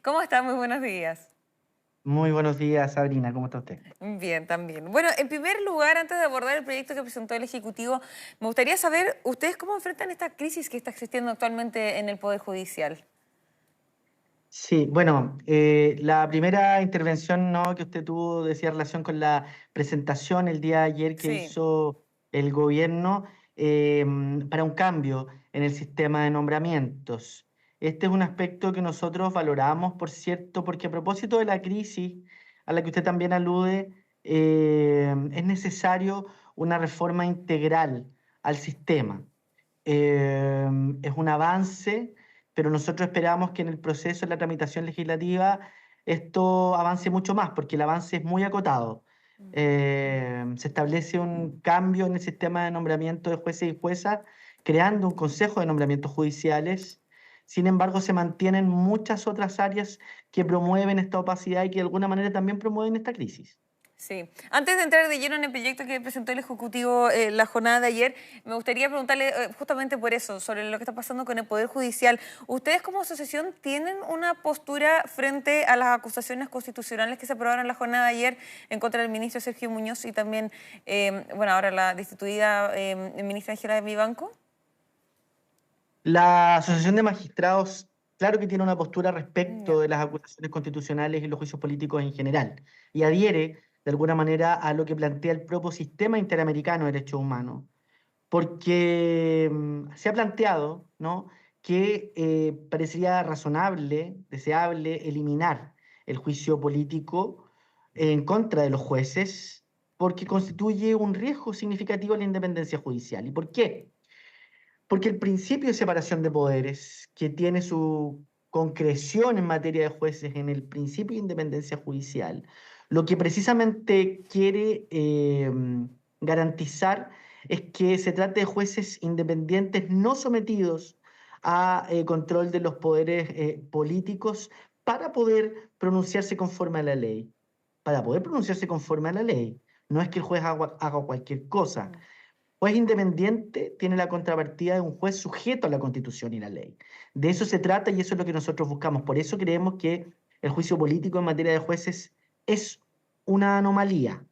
¿Cómo está? Muy buenos días. Muy buenos días, Sabrina, ¿cómo está usted? Bien, también. Bueno, en primer lugar, antes de abordar el proyecto que presentó el Ejecutivo, me gustaría saber, ¿ustedes cómo enfrentan esta crisis que está existiendo actualmente en el Poder Judicial? Sí, bueno, la primera intervención, ¿no?, que usted tuvo decía relación con la presentación el día de ayer que Sí, hizo el gobierno para un cambio en el sistema de nombramientos. Este es un aspecto que nosotros valoramos, por cierto, porque a propósito de la crisis a la que usted también alude, es necesario una reforma integral al sistema. Es un avance, pero nosotros esperamos que en el proceso de la tramitación legislativa esto avance mucho más, porque el avance es muy acotado. Se establece un cambio en el sistema de nombramiento de jueces y juezas, creando un consejo de nombramientos judiciales. Sin embargo, se mantienen muchas otras áreas que promueven esta opacidad y que de alguna manera también promueven esta crisis. sí. Antes de entrar de lleno en el proyecto que presentó el Ejecutivo la jornada de ayer, me gustaría preguntarle justamente por eso, sobre lo que está pasando con el Poder Judicial. ¿Ustedes como asociación tienen una postura frente a las acusaciones constitucionales que se aprobaron en la jornada de ayer en contra del ministro Sergio Muñoz y también, bueno, ahora la destituida ministra Ángela Vivanco? La Asociación de Magistrados, claro que tiene una postura respecto Ya. de las acusaciones constitucionales y los juicios políticos en general, y adhiere de alguna manera a lo que plantea el propio sistema interamericano de derechos humanos, porque se ha planteado, ¿no?, que parecería razonable, deseable, eliminar el juicio político en contra de los jueces, porque constituye un riesgo significativo a la independencia judicial. ¿Y por qué? Porque el principio de separación de poderes, que tiene su concreción en materia de jueces en el principio de independencia judicial, lo que precisamente quiere garantizar es que se trate de jueces independientes no sometidos a control de los poderes políticos para poder pronunciarse conforme a la ley. Para poder pronunciarse conforme a la ley. No es que el juez haga cualquier cosa. Juez independiente tiene la contrapartida de un juez sujeto a la Constitución y la ley. De eso se trata y eso es lo que nosotros buscamos. Por eso creemos que el juicio político en materia de jueces es una anomalía.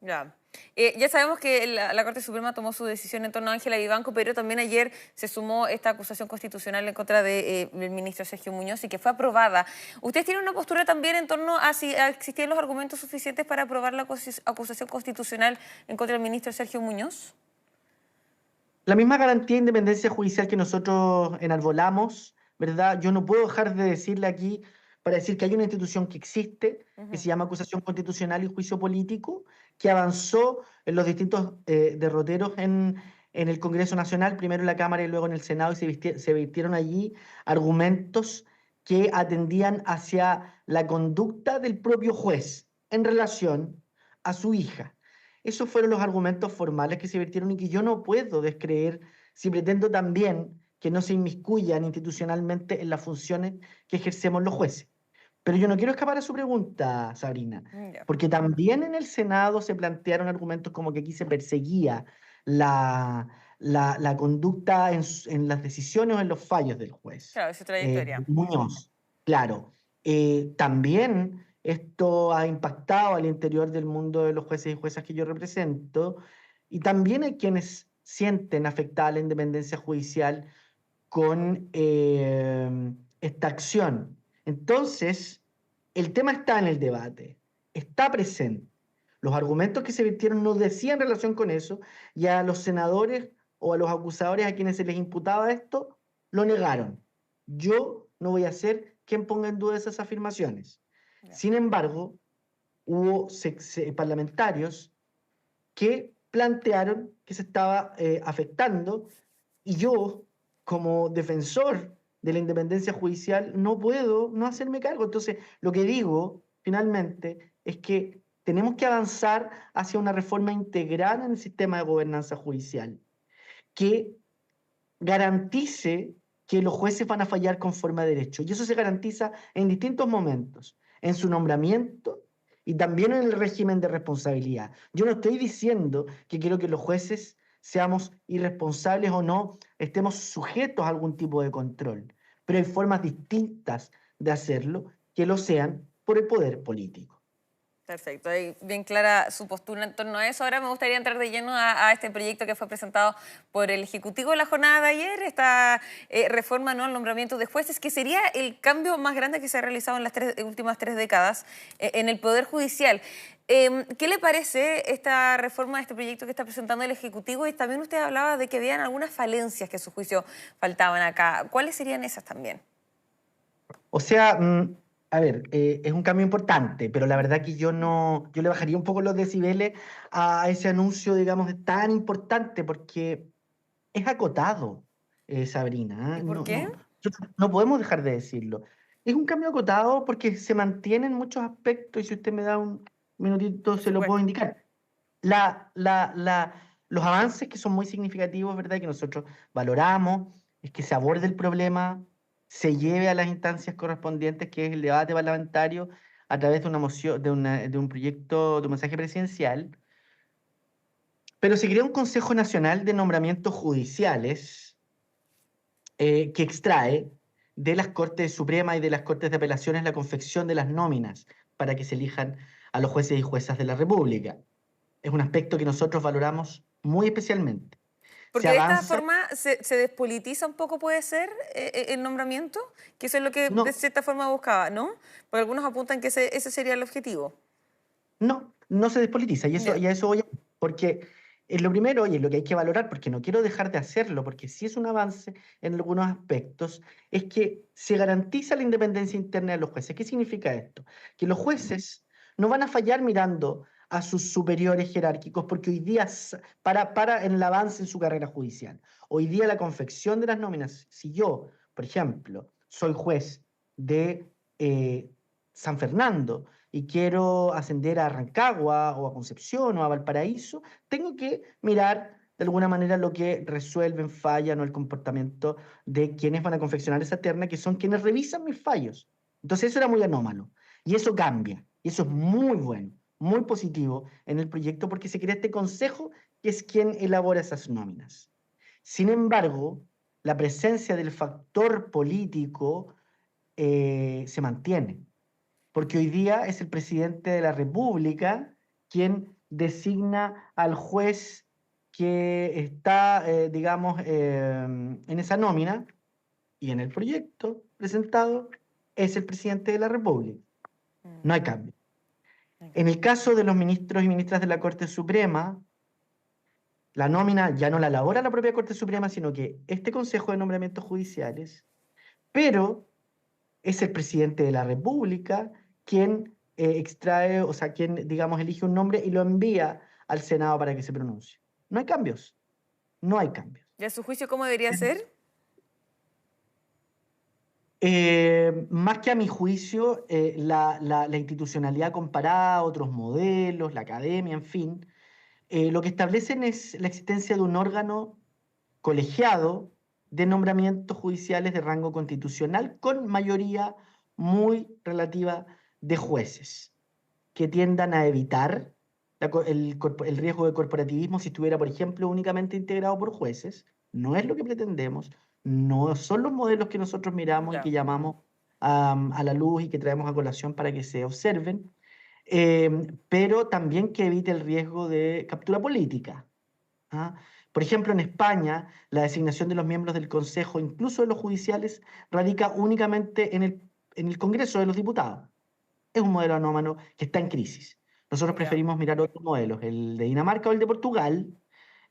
Ya. Ya sabemos que la Corte Suprema tomó su decisión en torno a Ángela Vivanco, pero también ayer se sumó esta acusación constitucional en contra del ministro Sergio Muñoz y que fue aprobada. ¿Ustedes tienen una postura también en torno a si existían los argumentos suficientes para aprobar la acusación constitucional en contra del ministro Sergio Muñoz? La misma garantía de independencia judicial que nosotros enarbolamos, ¿verdad? Yo no puedo dejar de decirle aquí, para decir que hay una institución que existe, que se Ujú. llama acusación constitucional y juicio político, que avanzó en los distintos derroteros en el Congreso Nacional, primero en la Cámara y luego en el Senado, y se vertieron allí argumentos que atendían hacia la conducta del propio juez en relación a su hija. Esos fueron los argumentos formales que se vertieron y que yo no puedo descreer si pretendo también que no se inmiscuyan institucionalmente en las funciones que ejercemos los jueces. Pero yo no quiero escapar a su pregunta, Sabrina, Ya. porque también en el Senado se plantearon argumentos como que aquí se perseguía la, la conducta en las decisiones o en los fallos del juez. Claro, esa trayectoria. Muñoz, claro. También esto ha impactado al interior del mundo de los jueces y juezas que yo represento, y también hay quienes sienten afectada la independencia judicial con esta acción. Entonces, el tema está en el debate, está presente. Los argumentos que se virtieron no decían relación con eso, y a los senadores o a los acusadores a quienes se les imputaba esto, lo negaron. Yo no voy a ser quien ponga en duda esas afirmaciones. Ya. Sin embargo, hubo parlamentarios que plantearon que se estaba afectando, y yo, como defensor de la independencia judicial, no puedo no hacerme cargo. Entonces, lo que digo finalmente es que tenemos que avanzar hacia una reforma integral en el sistema de gobernanza judicial que garantice que los jueces van a fallar conforme a derecho. Y eso se garantiza en distintos momentos, en su nombramiento y también en el régimen de responsabilidad. Yo no estoy diciendo que quiero que los jueces seamos irresponsables o no, estemos sujetos a algún tipo de control, pero hay formas distintas de hacerlo que lo sean por el poder político. Perfecto, ahí bien clara su postura en torno a eso. Ahora me gustaría entrar de lleno a este proyecto que fue presentado por el Ejecutivo en la jornada de ayer, esta reforma no al nombramiento de jueces, que sería el cambio más grande que se ha realizado en las últimas 3 décadas en el Poder Judicial. ¿Qué le parece esta reforma, este proyecto que está presentando el Ejecutivo? Y también usted hablaba de que habían algunas falencias que a su juicio faltaban acá. ¿Cuáles serían esas también? O sea, a ver, es un cambio importante, pero la verdad que yo le bajaría un poco los decibeles a ese anuncio, digamos, tan importante, porque es acotado, Sabrina, ¿Y ¿ah? por qué? No podemos dejar de decirlo. Es un cambio acotado porque se mantienen muchos aspectos, y si usted me da un minutito Por se lo puedo supuesto. indicar. La, la, la, los avances que son muy significativos, ¿verdad? Que nosotros valoramos, es que se aborde el problema, se lleve a las instancias correspondientes, que es el debate parlamentario, a través de una moción, de un proyecto, de un mensaje presidencial, pero se crea un Consejo Nacional de Nombramientos Judiciales que extrae de las Cortes Supremas y de las Cortes de Apelaciones la confección de las nóminas para que se elijan a los jueces y juezas de la República. Es un aspecto que nosotros valoramos muy especialmente. Se Porque de esta avanza, forma se despolitiza un poco, puede ser, el nombramiento, que eso es lo que de no, cierta forma buscaba, ¿no? Porque algunos apuntan que ese sería el objetivo. no se despolitiza, Ya. y a eso voy, porque lo primero, y es lo que hay que valorar, porque no quiero dejar de hacerlo, porque sí es un avance en algunos aspectos, es que se garantiza la independencia interna de los jueces. ¿Qué significa esto? Que los jueces no van a fallar mirando a sus superiores jerárquicos, porque hoy día, para en el avance en su carrera judicial, hoy día la confección de las nóminas, si yo, por ejemplo, soy juez de San Fernando, y quiero ascender a Rancagua o a Concepción o a Valparaíso, tengo que mirar de alguna manera lo que resuelven, fallan o el comportamiento de quienes van a confeccionar esa terna, que son quienes revisan mis fallos. Entonces eso era muy anómalo y eso cambia y eso es muy bueno, muy positivo en el proyecto porque se crea este consejo que es quien elabora esas nóminas. Sin embargo, la presencia del factor político se mantiene porque hoy día es el presidente de la República quien designa al juez que está, digamos, en esa nómina y en el proyecto presentado es el presidente de la República. Mm, No hay cambio. ok. En el caso de los ministros y ministras de la Corte Suprema, la nómina ya no la elabora la propia Corte Suprema, sino que este Consejo de Nombramientos Judiciales, pero es el presidente de la República quien extrae, o sea, quien, digamos, elige un nombre y lo envía al Senado para que se pronuncie. No hay cambios, no hay cambios. ¿Y a su juicio cómo debería ser? Más que a mi juicio, la institucionalidad comparada a otros modelos, la academia, en fin, lo que establecen es la existencia de un órgano colegiado de nombramientos judiciales de rango constitucional con mayoría muy relativa de jueces que tiendan a evitar el riesgo de corporativismo si estuviera, por ejemplo, únicamente integrado por jueces. No es lo que pretendemos, no son los modelos que nosotros miramos y que Ya. llamamos a la luz y que traemos a colación para que se observen, pero también que evite el riesgo de captura política. ¿Ah? Por ejemplo, en España, la designación de los miembros del Consejo, incluso de los judiciales, radica únicamente en el Congreso de los Diputados. Es un modelo anómalo que está en crisis. Nosotros Ya. preferimos mirar otros modelos, el de Dinamarca o el de Portugal,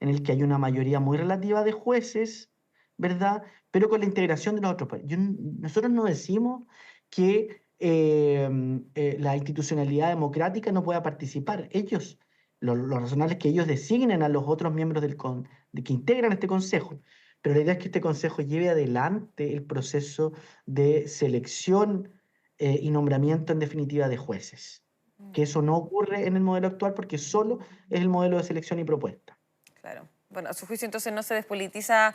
en el que hay una mayoría muy relativa de jueces, ¿verdad? Pero con la integración de los otros países. Nosotros no decimos que la institucionalidad democrática no pueda participar. Ellos, lo razonable es que ellos designen a los otros miembros que integran este consejo. Pero la idea es que este consejo lleve adelante el proceso de selección y nombramiento en definitiva de jueces. Que Mm, eso no ocurre en el modelo actual porque solo es el modelo de selección y propuesta. claro. Bueno, a su juicio entonces no se despolitiza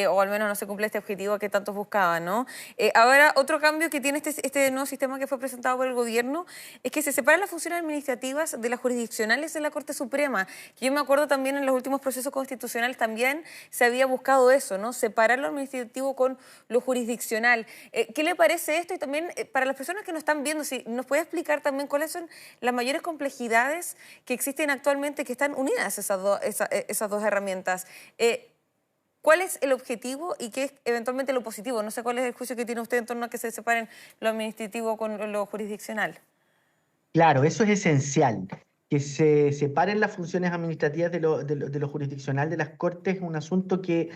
o al menos no se cumple este objetivo que tantos buscaban, ¿no? Ahora, otro cambio que tiene este nuevo sistema que fue presentado por el gobierno es que se separan las funciones administrativas de las jurisdiccionales en la Corte Suprema. Yo me acuerdo también en los últimos procesos constitucionales también se había buscado eso, ¿no? Separar lo administrativo con lo jurisdiccional. ¿Qué le parece esto? Y también para las personas que nos están viendo, si nos puede explicar también cuáles son las mayores complejidades que existen actualmente que están unidas esas dos herramientas. ¿Cuál es el objetivo y qué es eventualmente lo positivo? No sé cuál es el juicio que tiene usted en torno a que se separen lo administrativo con lo jurisdiccional. Claro, eso es esencial. Que se separen las funciones administrativas de lo jurisdiccional de las Cortes es un asunto que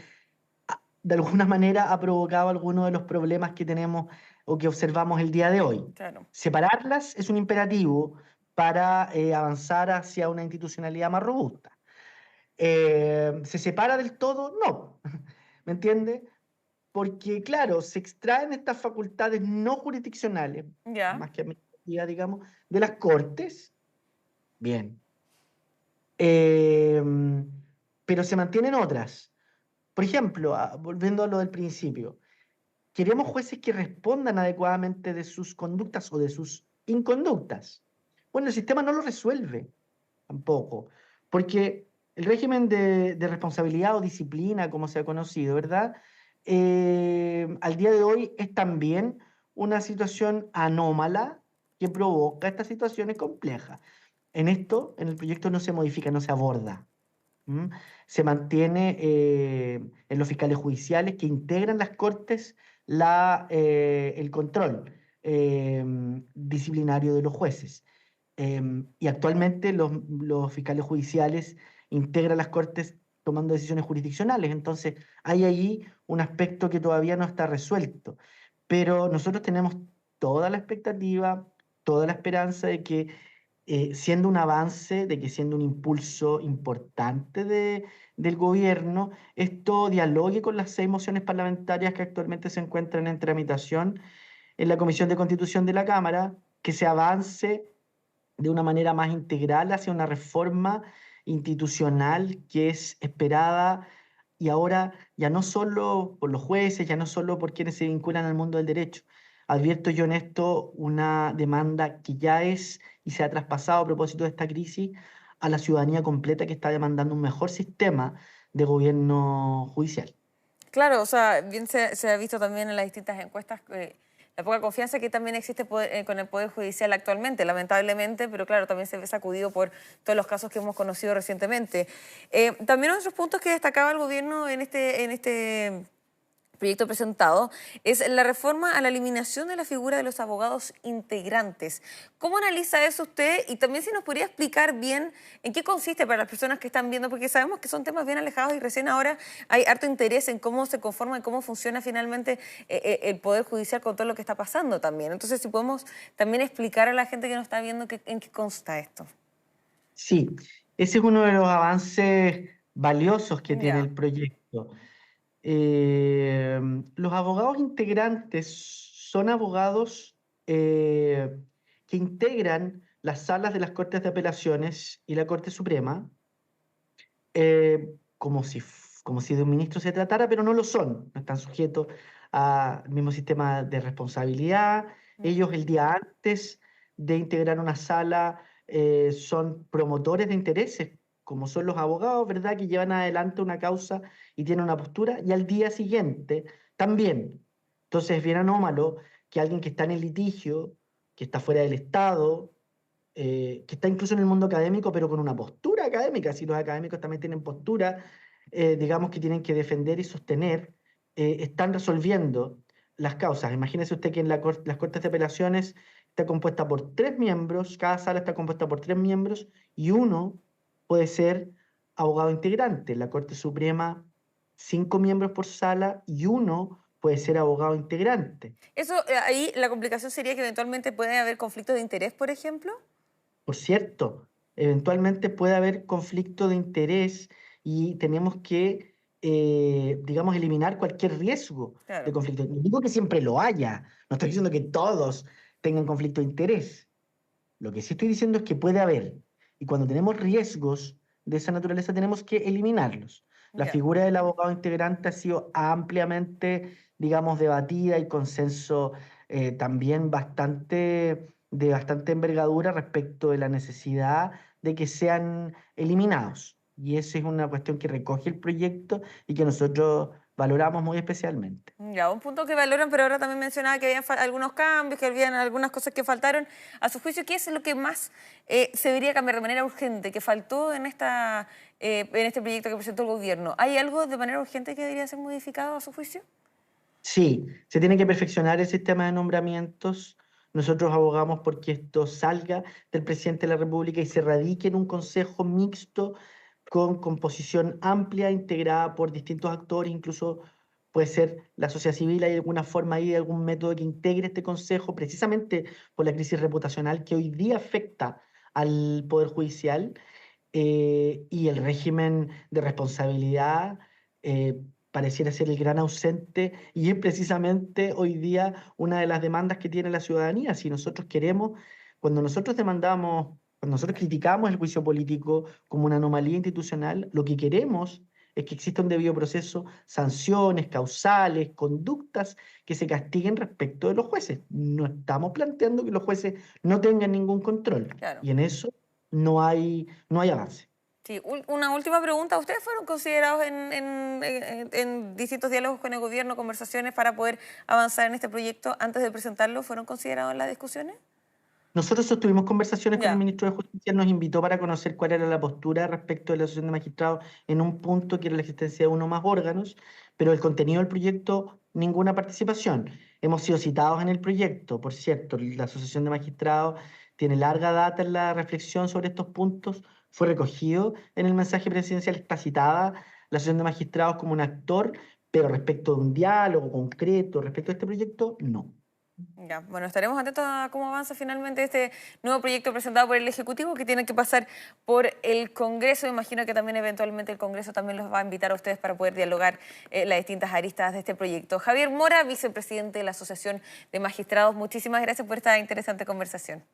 de alguna manera ha provocado algunos de los problemas que tenemos o que observamos el día de hoy. Claro. Separarlas es un imperativo para avanzar hacia una institucionalidad más robusta. ¿Se separa del todo? No. ¿Me entiende? Porque, claro, se extraen estas facultades no jurisdiccionales, Ya. más que administrativas, digamos, de las Cortes. Bien. Eh, pero se mantienen otras. Por ejemplo, volviendo a lo del principio, queremos jueces que respondan adecuadamente de sus conductas o de sus inconductas. Bueno, el sistema no lo resuelve tampoco, porque el régimen de responsabilidad o disciplina, como se ha conocido, ¿verdad? Al día de hoy es también una situación anómala que provoca estas situaciones complejas. En esto, en el proyecto no se modifica, no se aborda. ¿M? Se mantiene en los fiscales judiciales que integran las cortes el control disciplinario de los jueces. Y actualmente los fiscales judiciales integran las cortes tomando decisiones jurisdiccionales. Entonces, hay ahí un aspecto que todavía no está resuelto. Pero nosotros tenemos toda la expectativa, toda la esperanza de que siendo un avance, de que siendo un impulso importante del gobierno, esto dialogue con las 6 mociones parlamentarias que actualmente se encuentran en tramitación en la Comisión de Constitución de la Cámara, que se avance de una manera más integral hacia una reforma institucional que es esperada y ahora ya no solo por los jueces, ya no solo por quienes se vinculan al mundo del derecho. Advierto yo en esto una demanda que ya es y se ha traspasado a propósito de esta crisis a la ciudadanía completa que está demandando un mejor sistema de gobierno judicial. Claro, o sea, bien se ha visto también en las distintas encuestas la poca confianza que también existe con el Poder Judicial actualmente, lamentablemente, pero claro, también se ve sacudido por todos los casos que hemos conocido recientemente. También otros puntos que destacaba el gobierno en este proyecto presentado es la reforma a la eliminación de la figura de los abogados integrantes. ¿Cómo analiza eso usted? Y también si nos podría explicar bien en qué consiste para las personas que están viendo, porque sabemos que son temas bien alejados y recién ahora hay harto interés en cómo se conforma y cómo funciona finalmente el Poder Judicial con todo lo que está pasando también. Entonces, si podemos también explicar a la gente que nos está viendo en qué consta esto. Sí, ese es uno de los avances valiosos que tiene Ya. el proyecto. Eh, los abogados integrantes son abogados que integran las salas de las Cortes de Apelaciones y la Corte Suprema como si de un ministro se tratara, pero no lo son. No están sujetos al mismo sistema de responsabilidad. Ellos el día antes de integrar una sala son promotores de intereses, como son los abogados, ¿verdad? Que llevan adelante una causa y tienen una postura, y al día siguiente también. Entonces es bien anómalo que alguien que está en el litigio, que está fuera del Estado, que está incluso en el mundo académico, pero con una postura académica, si los académicos también tienen postura, digamos que tienen que defender y sostener, están resolviendo las causas. Imagínese usted que en las Cortes de Apelaciones está compuesta por 3 miembros, cada sala está compuesta por 3 miembros, y uno puede ser abogado integrante. En la Corte Suprema, 5 miembros por sala y uno puede ser abogado integrante. Eso, ahí la complicación sería que eventualmente puede haber conflictos de interés, por ejemplo. Por cierto, eventualmente puede haber conflicto de interés y tenemos que, digamos, eliminar cualquier riesgo de Claro. conflicto. No digo que siempre lo haya, no estoy diciendo que todos tengan conflicto de interés. Lo que sí estoy diciendo es que puede haber. Y cuando tenemos riesgos de esa naturaleza tenemos que eliminarlos. La Ya. figura del abogado integrante ha sido ampliamente, digamos, debatida y consenso también de bastante envergadura respecto de la necesidad de que sean eliminados. Y esa es una cuestión que recoge el proyecto y que nosotros valoramos muy especialmente. Ya, un punto que valoran, pero ahora también mencionaba que habían algunos cambios, que habían algunas cosas que faltaron. A su juicio, ¿qué es lo que más se debería cambiar de manera urgente, que faltó en este proyecto que presentó el gobierno? ¿Hay algo de manera urgente que debería ser modificado a su juicio? Sí, se tiene que perfeccionar el sistema de nombramientos. Nosotros abogamos porque esto salga del presidente de la República y se radique en un consejo mixto con composición amplia, integrada por distintos actores, incluso puede ser la sociedad civil, hay alguna forma ahí, algún método que integre este consejo, precisamente por la crisis reputacional que hoy día afecta al Poder Judicial y el régimen de responsabilidad pareciera ser el gran ausente y es precisamente hoy día una de las demandas que tiene la ciudadanía. Si nosotros queremos, cuando nosotros demandamos, cuando nosotros criticamos el juicio político como una anomalía institucional, lo que queremos es que exista un debido proceso, sanciones, causales, conductas que se castiguen respecto de los jueces. No estamos planteando que los jueces no tengan ningún control Claro. y en eso no hay avance. Sí, una última pregunta. ¿Ustedes fueron considerados en distintos diálogos con el gobierno, conversaciones para poder avanzar en este proyecto antes de presentarlo? ¿Fueron considerados en las discusiones? Nosotros sostuvimos conversaciones con el Ya, ministro de Justicia, nos invitó para conocer cuál era la postura respecto de la Asociación de Magistrados en un punto que era la existencia de uno o más órganos, pero el contenido del proyecto, ninguna participación. Hemos sido citados en el proyecto, por cierto, la Asociación de Magistrados tiene larga data en la reflexión sobre estos puntos, fue recogido en el mensaje presidencial, está citada la Asociación de Magistrados como un actor, pero respecto de un diálogo concreto, respecto a este proyecto, no. ya. Bueno, estaremos atentos a cómo avanza finalmente este nuevo proyecto presentado por el Ejecutivo que tiene que pasar por el Congreso. Imagino que también eventualmente el Congreso también los va a invitar a ustedes para poder dialogar las distintas aristas de este proyecto. Javier Mora, vicepresidente de la Asociación de Magistrados, muchísimas gracias por esta interesante conversación.